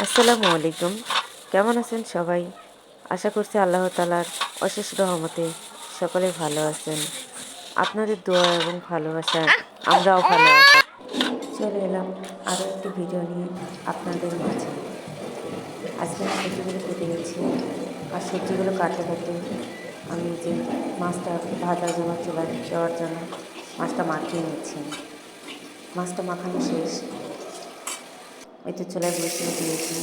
আসসালামু আলাইকুম। কেমন আছেন সবাই? আশা করছি আল্লাহ তাআলার অশেষ রহমতে সকলে ভালো আছেন। আপনাদের দোয়া এবং ভালোবাসায় আমরাও ভালো আছি। চলে এলাম আরও একটি ভিডিও নিয়ে আপনাদের মাঝে। আজকে আমি সবজিগুলো কেটে নিচ্ছি, আর সবজিগুলো কাটতে কাটতে আমি যে মাছটা ভাজা জমা চুলায় দেওয়ার জন্য মাছটা মাখিয়ে নিচ্ছি। মাছটা মাখানো শেষ, এই তো চুলায় বসিয়ে দিয়েছি।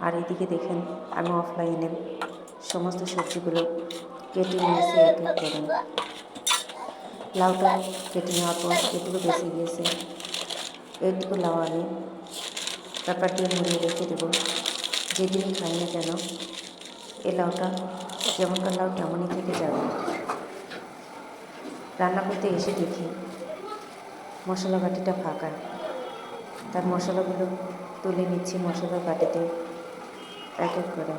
আর এদিকে দেখেন আমি অফলাইনে সমস্ত সবজিগুলো কেটে নিয়েছি এক এক করে। লাউটা কেটে নেওয়ার পর এটুকু বেঁচে গিয়েছে, এইটুকু লাউ আমি পেপার দিয়ে মুড়িয়ে রেখে দেবো। যেদিনই খাই না কেন এই লাউটা যেমনকার লাউ তেমনই থেকে যাবে। রান্না করতে এসে দেখি মশলা বাটিটা ফাঁকা, তার মশলাগুলো তুলে নিচ্ছি মশলার বাটিতে এক এক করে।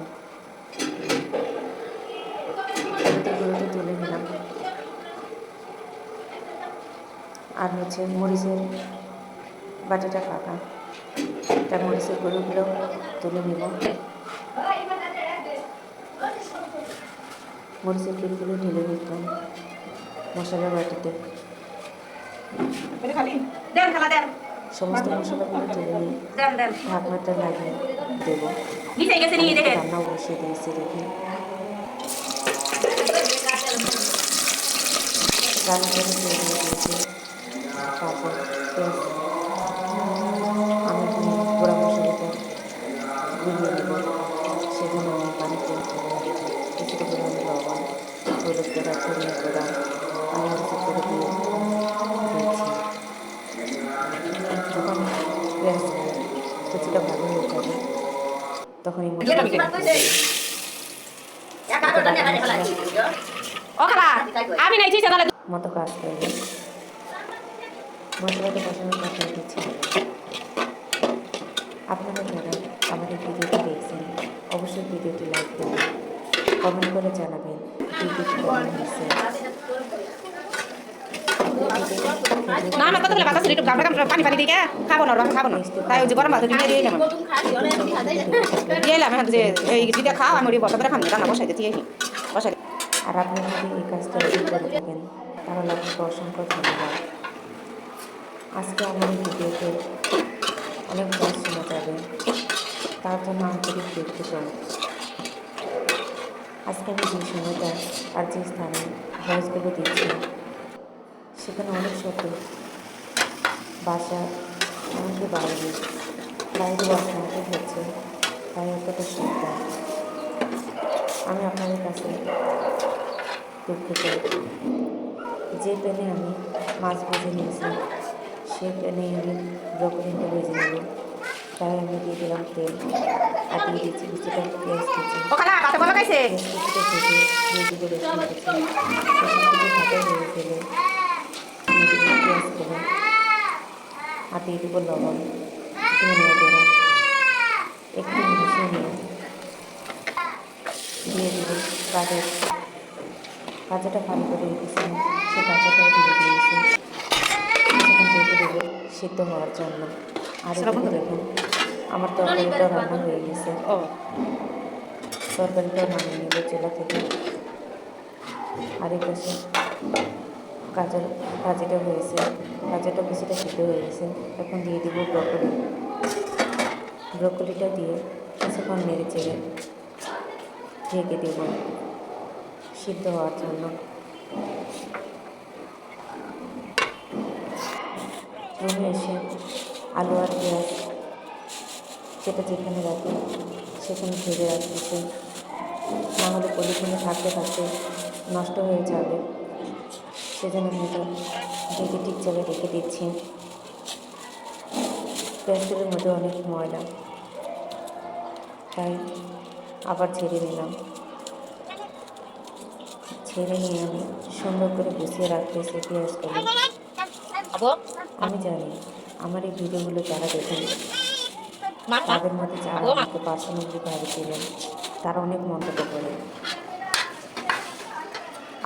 গুঁড়োটা তুলে নিলাম, আর মরিচের বাটিটা ফাঁকা, তার মরিচের গুঁড়োগুলো তুলে নিব। মরিচের গুঁড়োগুলো ঢেলে দিতাম মশলার বাটিতে। সমস্ত মশলাগুলো তুলে নিয়ে ঢাকনাটা লাগিয়ে দেবো। রান্নাও বসিয়ে দিয়েছি দেখি। রান্নাটা দিয়ে দিয়েছি, তারপর পেঁয়াজ আমি গুঁড়া মশলাটা গুলিয়ে নেব। সেজন্য আমি পানিতে কিছুটা পরিমাণে লবণ, হলুদ গুঁড়া, ধনিয়া গুঁড়া আর মরিচের গুঁড়ো দিয়ে দিচ্ছি। যখন পেঁয়াজ কুচিটা ভালো হয়ে যাবে তখন এই মশলা মতো কাজ করবে। মশলাটা কষানোর কথা দিচ্ছি। আপনারা যারা আমাদের ভিডিওটি দেখছেন অবশ্যই ভিডিওটি লাইক দেবেন, কমেন্ট করে জানাবেন ভিডিওটি কেমন হয়েছে। আর আপনি যদি এই কাজটা করে থাকেন তাহলে আপনাকে অসংখ্য ধন্যবাদ। আজকে আমার এই ভিডিওতে অনেক কাজ শোনা যাবে, তার জন্য আন্তরিক দুঃখিত। আজকে আমি যে সময়টা আর যে স্থানে ভয়েসগুলো দিচ্ছি সেখানে অনেক শব্দ, বাসা, এমনকি বাইরে অশান্তি হচ্ছে, তাই এতটা শব্দ। আমি আপনাদের কাছে দুঃখিত। যে প্যানে আমি মাছ ভেজে নিয়েছি সেই প্যানেই আমি ব্রকলিটা ভেজে নেব। তাই আমি দিয়ে দিলাম তেল আর দিয়ে দিচ্ছি কিছুটা পেঁয়াজ কুচি। পেঁয়াজ কুচিটা ভেজে দিয়ে দিব রসুন কুচি। রসুন কুচি ভাজা হয়ে গেলে দিয়ে দিব পেঁয়াজগুলো আর দিয়ে দিব লবণ, ধনিয়া গুঁড়ো, একটু মিশিয়ে নিয়ে দিয়ে দিব গাজর। ভাজাটা ভালো করে রেখেছিলাম, সে ভাজাটাও দিয়ে দিয়েছি। সেখান থেকে দেবো সিদ্ধ হওয়ার জন্য। আর এদিকে দেখুন আমার তরকারিটাও রান্না হয়ে গেছে। তরকারিটাও নামিয়ে নেব চুলা থেকে। আর এই পাশে গাজর ভাজিটা হয়েছে, গাজরটা কিছুটা সিদ্ধ হয়ে গেছে। এখন দিয়ে দিব ব্রকলি। ব্রকলিটা দিয়ে কিছুক্ষণ নেড়ে চেড়ে ঢেকে দেব সিদ্ধ হওয়ার জন্য। রুমে এসে আলু আর পেঁয়াজ সেটা যেখানে রাখে সেখানে ভেজে রাখতেছে, নাহলে পলিথিনে থাকতে থাকতে নষ্ট হয়ে যাবে। সেজন্য আমি এটা ঢেকে ঠিক জায়গায় রেখে দিচ্ছি। পেঁয়াজগুলোর মধ্যে অনেক ময়লা, তাই আবার ছেড়ে নিলাম। ছেড়ে নিয়ে আমি সুন্দর করে গুছিয়ে রাখতেছি পেঁয়াজগুলো। আমি জানি আমার এই ভিডিওগুলো যারা দেখেন তাদের মধ্যে যারা আমাকে পার্সোনালি ভাবে ছিলেন তারা অনেক মন্তব্য করেন।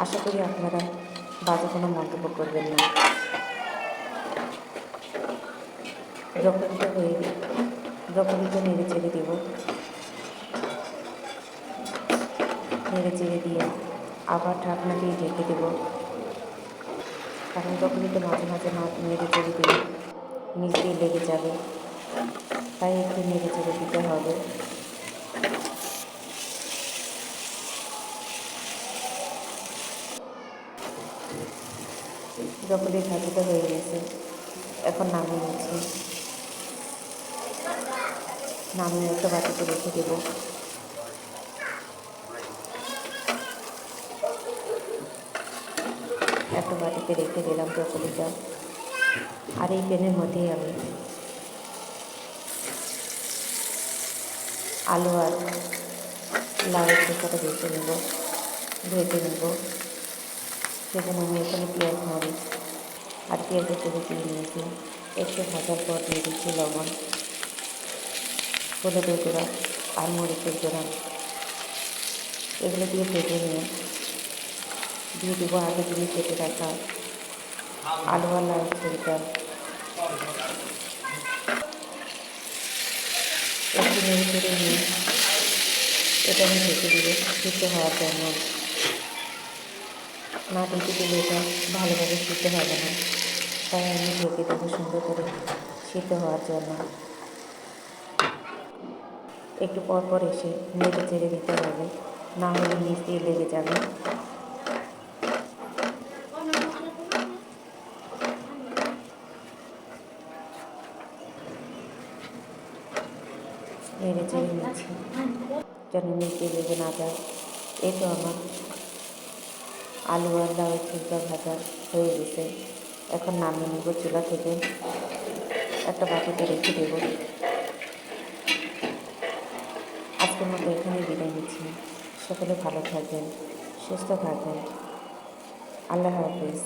আশা করি আপনারা বাজে কোনো মন্তব্য করবেন না। ব্রকলিটা হয়ে ব্রকলিটা নেড়ে চেড়ে দেবো। নেড়ে চেড়ে দিয়ে আবার ঢাকনা দিয়ে ঢেকে দেবো, কারণ ব্রকলিটা মাঝে মাঝে না নেড়ে চেড়ে দিলে নিচ দিয়ে লেগে যাবে, তাই একটু নেড়ে চেড়ে দিতে হবে। ব্রকলি ভাজিটা হয়ে গেছে, এখন নামিয়ে নিচ্ছি। নামিয়ে একটা বাটিতে রেখে দেবো। একটা বাটিতে রেখে দিলাম ব্রকলিটা। আর এই প্যানের মধ্যেই আমি আলু আর লাউয়ের খোসাটা ভেজে নেব। সেজন্য আমি এখানে পেঁয়াজ মরিচ আর পেঁয়াজের তেলে দিয়ে নিয়েছি। একটু ভাজার পর দিয়ে দিচ্ছি লবণ, হলুদের গুঁড়া আর মরিচের গুঁড়া। এগুলো দিয়ে ভেজে নিয়ে দিয়ে দেবো আগে দিয়ে কেটে রাখা আলু আর লাউয়ের ছড়িটা। একটু নেড়ে চেড়ে নিয়ে এটা আমি ঢেকে দেবো সিদ্ধ হওয়ার জন্য। না ঢেকে দিলে এটা ভালোভাবে সিদ্ধ হবে না, তাই আমি ঢেকে দেবো সুন্দর করে সিদ্ধ হওয়ার জন্য। একটু পর পর এসে নেড়ে চেড়ে দিতে হবে, না হলে নিচ দিয়ে লেগে যাবে। নেড়ে চেড়ে নিচ্ছি যেন নিচ দিয়ে লেগে না যায়। এই তো আমার আলু আর লাউয়ের ছিলকা ভাজা হয়ে গেছে। এখন নামিয়ে নেব চুলা থেকে, একটা বাটিতে রেখে দেব। আজকের মতো এখানেই বিদায় নিচ্ছি। সকলে ভালো থাকবেন, সুস্থ থাকবেন। আল্লাহ হাফেজ।